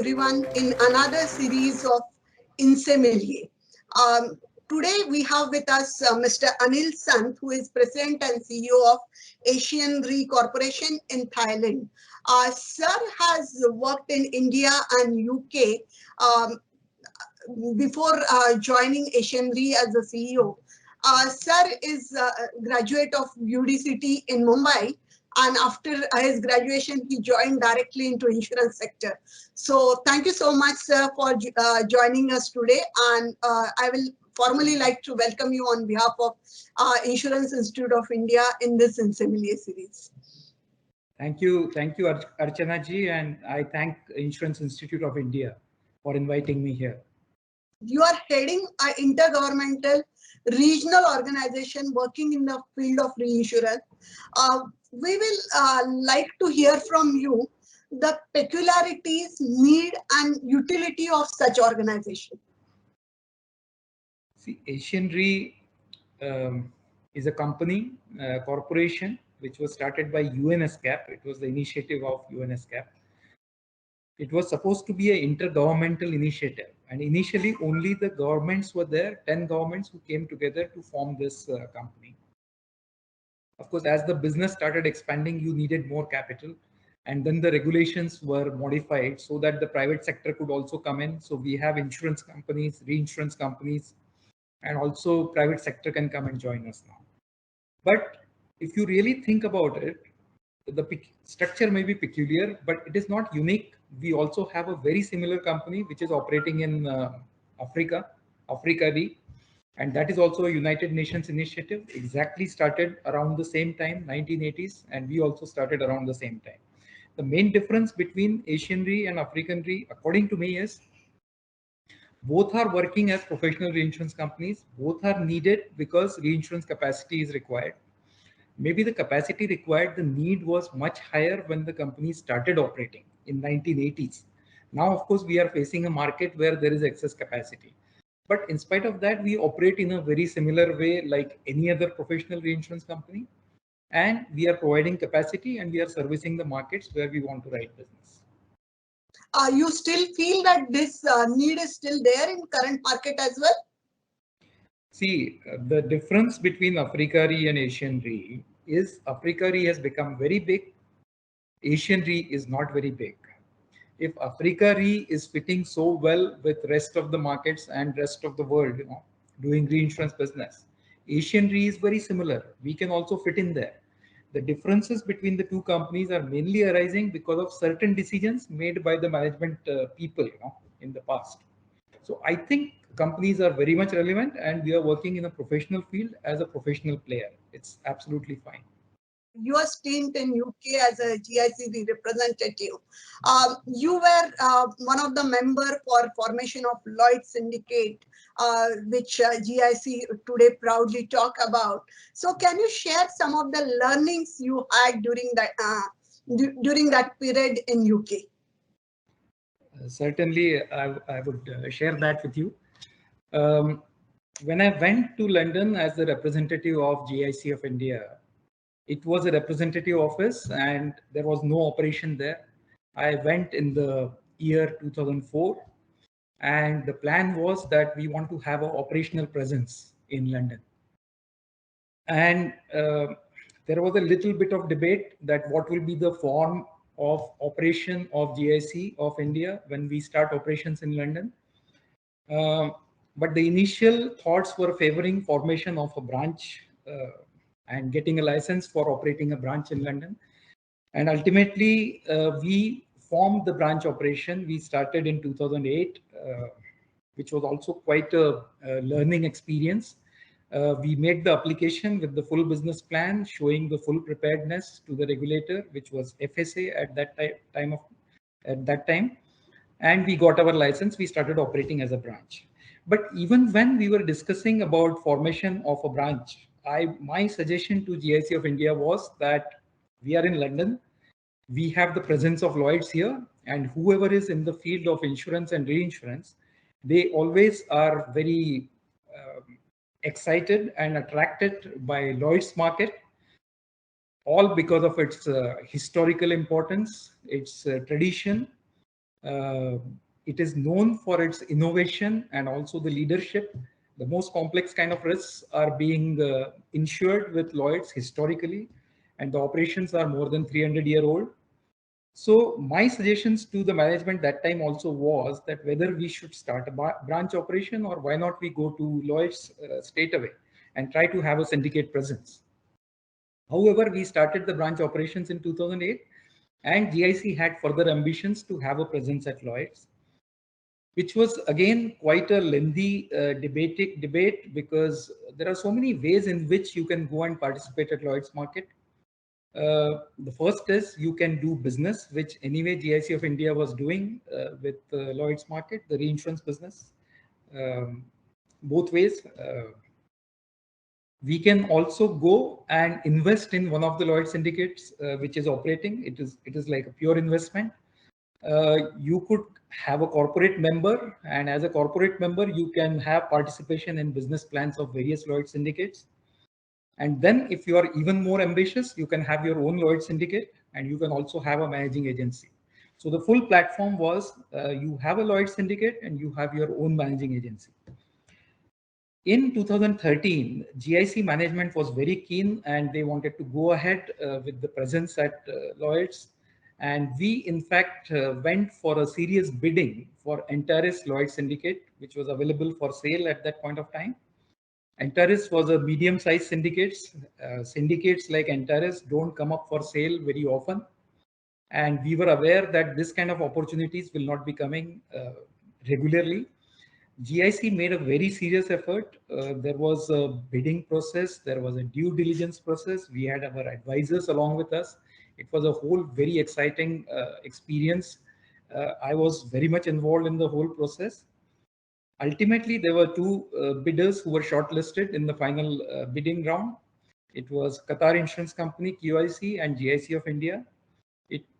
everyone in another series of Insemelier. Today we have with us Mr. Anil Sant, who is President and CEO of Asian Re Corporation in Thailand. Sir has worked in India and UK before joining Asian Re as a CEO. Sir is a graduate of UDCT in Mumbai, and after his graduation, he joined directly into insurance sector. So thank you so much, sir, for joining us today. And I will formally like to welcome you on behalf of Insurance Institute of India in this Insemelier series. Thank you, Archana ji, and I thank Insurance Institute of India for inviting me here. You are heading an intergovernmental regional organization working in the field of reinsurance. We will like to hear from you the peculiarities, need, and utility of such organization. See, Asian Re is a company, corporation, which was started by UNESCAP. It was the initiative of UNESCAP. It was supposed to be an intergovernmental initiative, and initially only the governments were there, 10 governments who came together to form this company. Of course, as the business started expanding, you needed more capital, and then the regulations were modified so that the private sector could also come in. So we have insurance companies, reinsurance companies, and also private sector can come and join us now. But if you really think about it, the structure may be peculiar, but it is not unique. We also have a very similar company which is operating in Africa Re, and that is also a United Nations initiative, exactly started around the same time, 1980s, and we also started around the same time. The main difference between Asian Re and African Re, according to me, is both are working as professional reinsurance companies. Both are needed because reinsurance capacity is required. Maybe the capacity required, the need was much higher when the company started operating in 1980s. Now, of course, we are facing a market where there is excess capacity. But in spite of that, we operate in a very similar way like any other professional reinsurance company. And we are providing capacity and we are servicing the markets where we want to write business. You still feel that this need is still there in current market as well? See, the difference between Africa Re and Asian Re is Africa Re has become very big. Asian Re is not very big. If Africa Re is fitting so well with rest of the markets and rest of the world, doing reinsurance business, Asian Re is very similar. We can also fit in there. The differences between the two companies are mainly arising because of certain decisions made by the management people, in the past. So I think companies are very much relevant, and we are working in a professional field as a professional player. It's absolutely fine. Your stint in UK as a GIC representative, you were one of the member for formation of Lloyd's Syndicate, which GIC today proudly talk about. So can you share some of the learnings you had during that period in UK? Certainly, I would share that with you. When I went to London as the representative of GIC of India, it was a representative office and there was no operation there. I went in the year 2004, and the plan was that we want to have an operational presence in London. And there was a little bit of debate that what will be the form of operation of GIC of India when we start operations in London. But the initial thoughts were favoring formation of a branch and getting a license for operating a branch in London. And ultimately, we formed the branch operation. We started in 2008, which was also quite a learning experience. We made the application with the full business plan, showing the full preparedness to the regulator, which was FSA at that time. And we got our license. We started operating as a branch. But even when we were discussing about formation of a branch, my suggestion to GIC of India was that we are in London. We have the presence of Lloyd's here, and whoever is in the field of insurance and reinsurance, they always are very excited and attracted by Lloyd's market, all because of its historical importance, its tradition, It is known for its innovation and also the leadership. The most complex kind of risks are being insured with Lloyd's historically, and the operations are more than 300-year-old. So my suggestions to the management that time also was that whether we should start a branch operation or why not we go to Lloyd's straight away and try to have a syndicate presence. However, we started the branch operations in 2008, and GIC had further ambitions to have a presence at Lloyd's, which was again quite a lengthy debate because there are so many ways in which you can go and participate at Lloyd's market. The first is you can do business, which anyway GIC of India was doing with Lloyd's market, the reinsurance business, both ways. We can also go and invest in one of the Lloyd's syndicates, which is operating. It is like a pure investment. You could have a corporate member, and as a corporate member, you can have participation in business plans of various Lloyd's syndicates. And then if you are even more ambitious, you can have your own Lloyd's syndicate, and you can also have a managing agency. So the full platform was you have a Lloyd's syndicate and you have your own managing agency. In 2013, GIC management was very keen and they wanted to go ahead with the presence at Lloyd's. And we, in fact, went for a serious bidding for Antares Lloyd's syndicate, which was available for sale at that point of time. Antares was a medium-sized syndicate. Syndicates like Antares don't come up for sale very often. And we were aware that this kind of opportunities will not be coming regularly. GIC made a very serious effort. There was a bidding process. There was a due diligence process. We had our advisors along with us. It was a whole very exciting experience. I was very much involved in the whole process. Ultimately, there were two bidders who were shortlisted in the final bidding round. It was Qatar Insurance Company, QIC, and GIC of India.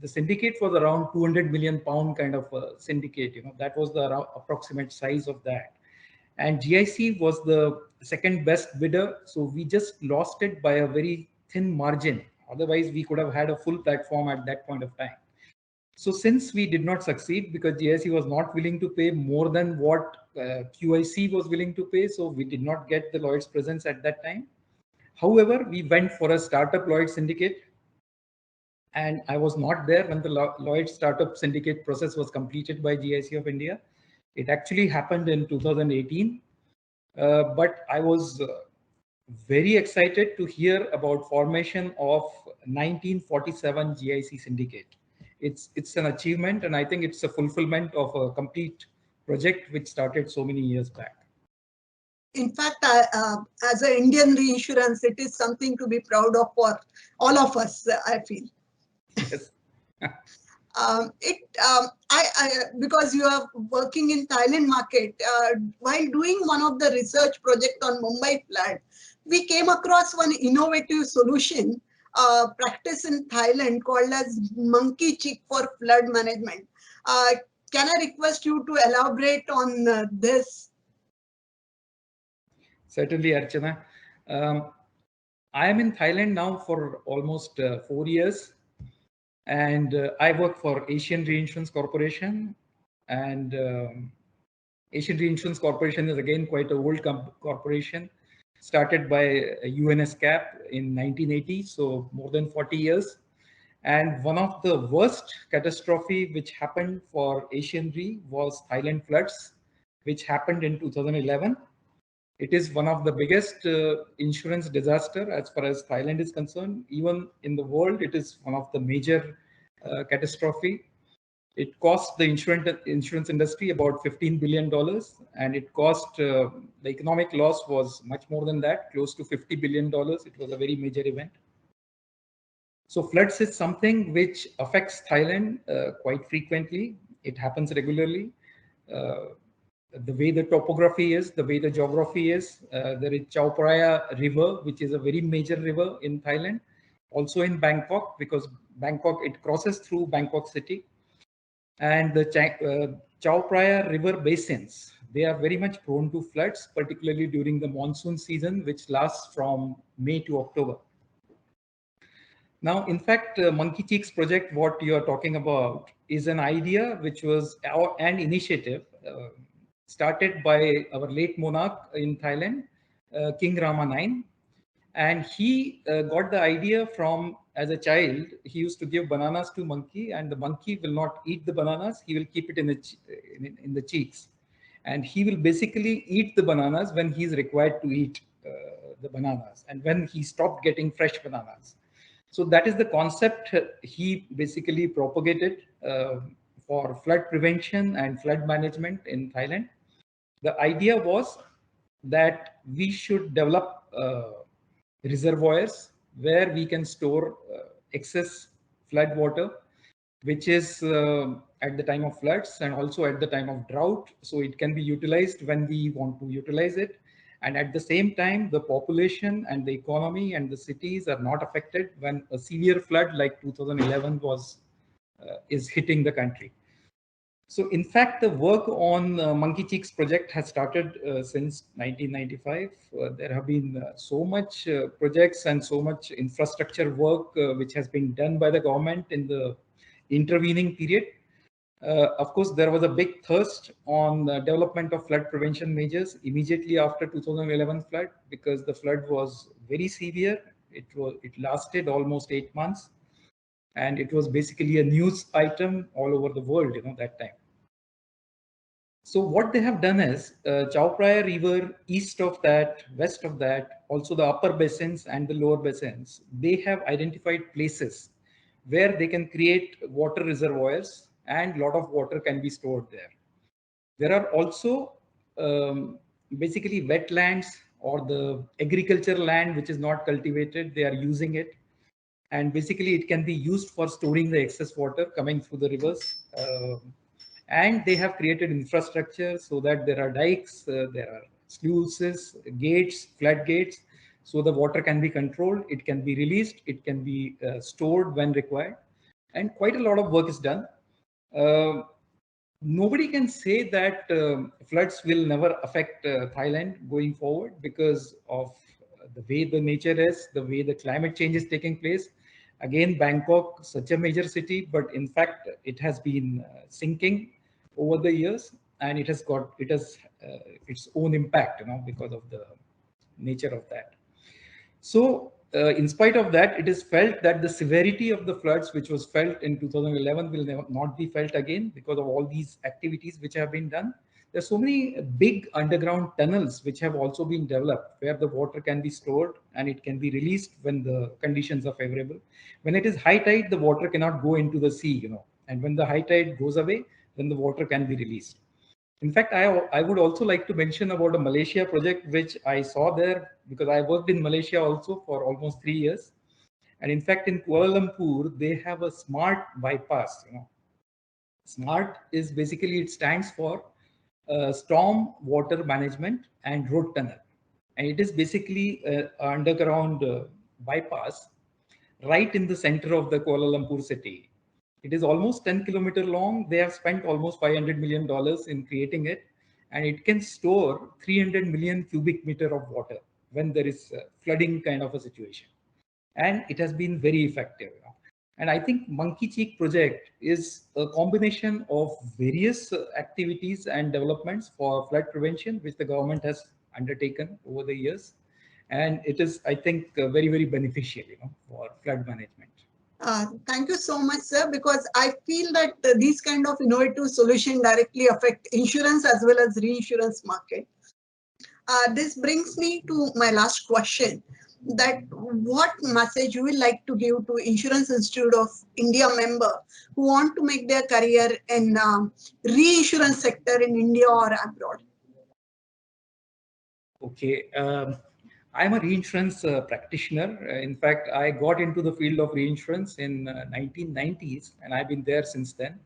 The syndicate was around 200 million pound kind of a syndicate. That was the approximate size of that. And GIC was the second best bidder. So we just lost it by a very thin margin. Otherwise, we could have had a full platform at that point of time. So since we did not succeed because GIC was not willing to pay more than what QIC was willing to pay, so we did not get the Lloyd's presence at that time. However, we went for a startup Lloyd's syndicate, and I was not there when the Lloyd's startup syndicate process was completed by GIC of India. It actually happened in 2018, but I was very excited to hear about formation of 1947 GIC syndicate. It's an achievement, and I think it's a fulfillment of a complete project which started so many years back. In fact, as an Indian reinsurance, it is something to be proud of for all of us, I feel. Yes. Because you are working in Thailand market, while doing one of the research project on Mumbai flood, we came across one innovative solution practice in Thailand called as monkey chick for flood management. Can I request you to elaborate on this? Certainly, Archana. I am in Thailand now for almost 4 years. And I work for Asian Reinsurance Corporation. And Asian Reinsurance Corporation is again quite an old corporation, started by UNSCAP in 1980, so more than 40 years. And one of the worst catastrophe which happened for Asian Re was Thailand floods, which happened in 2011. It is one of the biggest insurance disaster as far as Thailand is concerned. Even in the world, it is one of the major catastrophe. It cost the insurance industry about $15 billion, and it cost the economic loss was much more than that, close to $50 billion. It was a very major event. So floods is something which affects Thailand quite frequently. It happens regularly. The way the topography is, the way the geography is, there is Chao Phraya River, which is a very major river in Thailand, also in Bangkok, because Bangkok, it crosses through Bangkok city. And the Chao Phraya River basins, they are very much prone to floods, particularly during the monsoon season, which lasts from May to October. Now, in fact, Monkey Cheeks project, what you are talking about, is an idea which was an initiative started by our late monarch in Thailand, King Rama IX. And he got the idea from, as a child, he used to give bananas to monkey, and the monkey will not eat the bananas. He will keep it in the cheeks. And he will basically eat the bananas when he is required to eat the bananas and when he stopped getting fresh bananas. So that is the concept he basically propagated for flood prevention and flood management in Thailand. The idea was that we should develop reservoirs where we can store excess flood water, which is at the time of floods and also at the time of drought. So it can be utilized when we want to utilize it. And at the same time, the population and the economy and the cities are not affected when a severe flood like 2011 is hitting the country. So in fact, the work on Monkey Cheeks project has started since 1995. There have been so much projects and so much infrastructure work which has been done by the government in the intervening period. Of course, there was a big thirst on the development of flood prevention measures immediately after 2011 flood, because the flood was very severe. It lasted almost 8 months, and it was basically a news item all over the world, that time. So what they have done is Chao Phraya River, east of that, west of that, also the upper basins and the lower basins, they have identified places where they can create water reservoirs and a lot of water can be stored there. There are also basically wetlands or the agriculture land which is not cultivated, they are using it. And basically it can be used for storing the excess water coming through the rivers. And they have created infrastructure so that there are dikes, there are sluices, gates, floodgates, so the water can be controlled, it can be released, it can be stored when required, and quite a lot of work is done. Nobody can say that floods will never affect Thailand going forward because of the way the nature is, the way the climate change is taking place. Again, Bangkok, such a major city, but in fact, it has been sinking over the years, and it has its own impact, because of the nature of that. So, in spite of that, it is felt that the severity of the floods, which was felt in 2011, will not be felt again because of all these activities which have been done. There are so many big underground tunnels which have also been developed where the water can be stored and it can be released when the conditions are favorable. When it is high tide, the water cannot go into the sea, and when the high tide goes away, then the water can be released. In fact, I would also like to mention about a Malaysia project which I saw there because I worked in Malaysia also for almost 3 years. And in fact, in Kuala Lumpur, they have a smart bypass. Smart is basically, it stands for storm water management and road tunnel. And it is basically an underground bypass right in the center of the Kuala Lumpur city. It is almost 10 kilometers long. They have spent almost $500 million in creating it, and it can store 300 million cubic meter of water when there is flooding kind of a situation. And it has been very effective. And I think Monkey Cheek project is a combination of various activities and developments for flood prevention, which the government has undertaken over the years. And it is, I think, very, very beneficial, for flood management. Thank you so much, sir, because I feel that these kind of innovative solutions directly affect insurance as well as reinsurance market. This brings me to my last question, that what message you would like to give to Insurance Institute of India member who want to make their career in reinsurance sector in India or abroad? Okay. I'm a reinsurance practitioner. In fact, I got into the field of reinsurance in 1990s, and I've been there since then.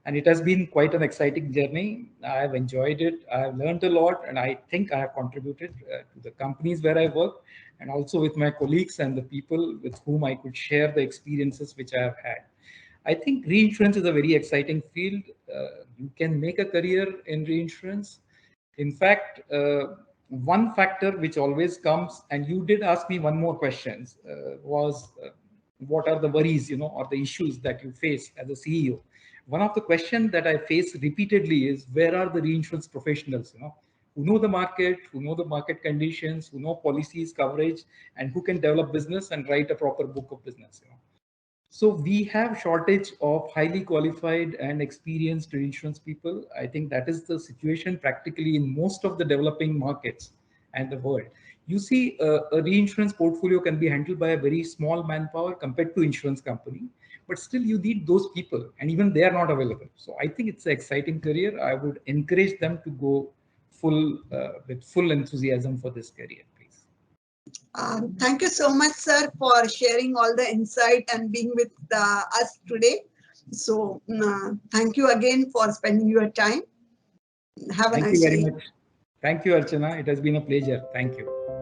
And it has been quite an exciting journey. I've enjoyed it. I've learned a lot, and I think I have contributed to the companies where I work, and also with my colleagues and the people with whom I could share the experiences which I have had. I think reinsurance is a very exciting field. You can make a career in reinsurance. In fact, one factor which always comes, and you did ask me one more question, was what are the worries, or the issues that you face as a CEO. One of the questions that I face repeatedly is, where are the reinsurance professionals, who know the market conditions, who know policies, coverage, and who can develop business and write a proper book of business. So we have shortage of highly qualified and experienced reinsurance people. I think that is the situation practically in most of the developing markets and the world. You see, a reinsurance portfolio can be handled by a very small manpower compared to insurance company, but still you need those people, and even they are not available. So I think it's an exciting career. I would encourage them to go with full enthusiasm for this career, please. Thank you so much, sir, for sharing all the insight and being with us today. So thank you again for spending your time. Have a nice day. Thank you very much. Thank you, Archana. It has been a pleasure. Thank you.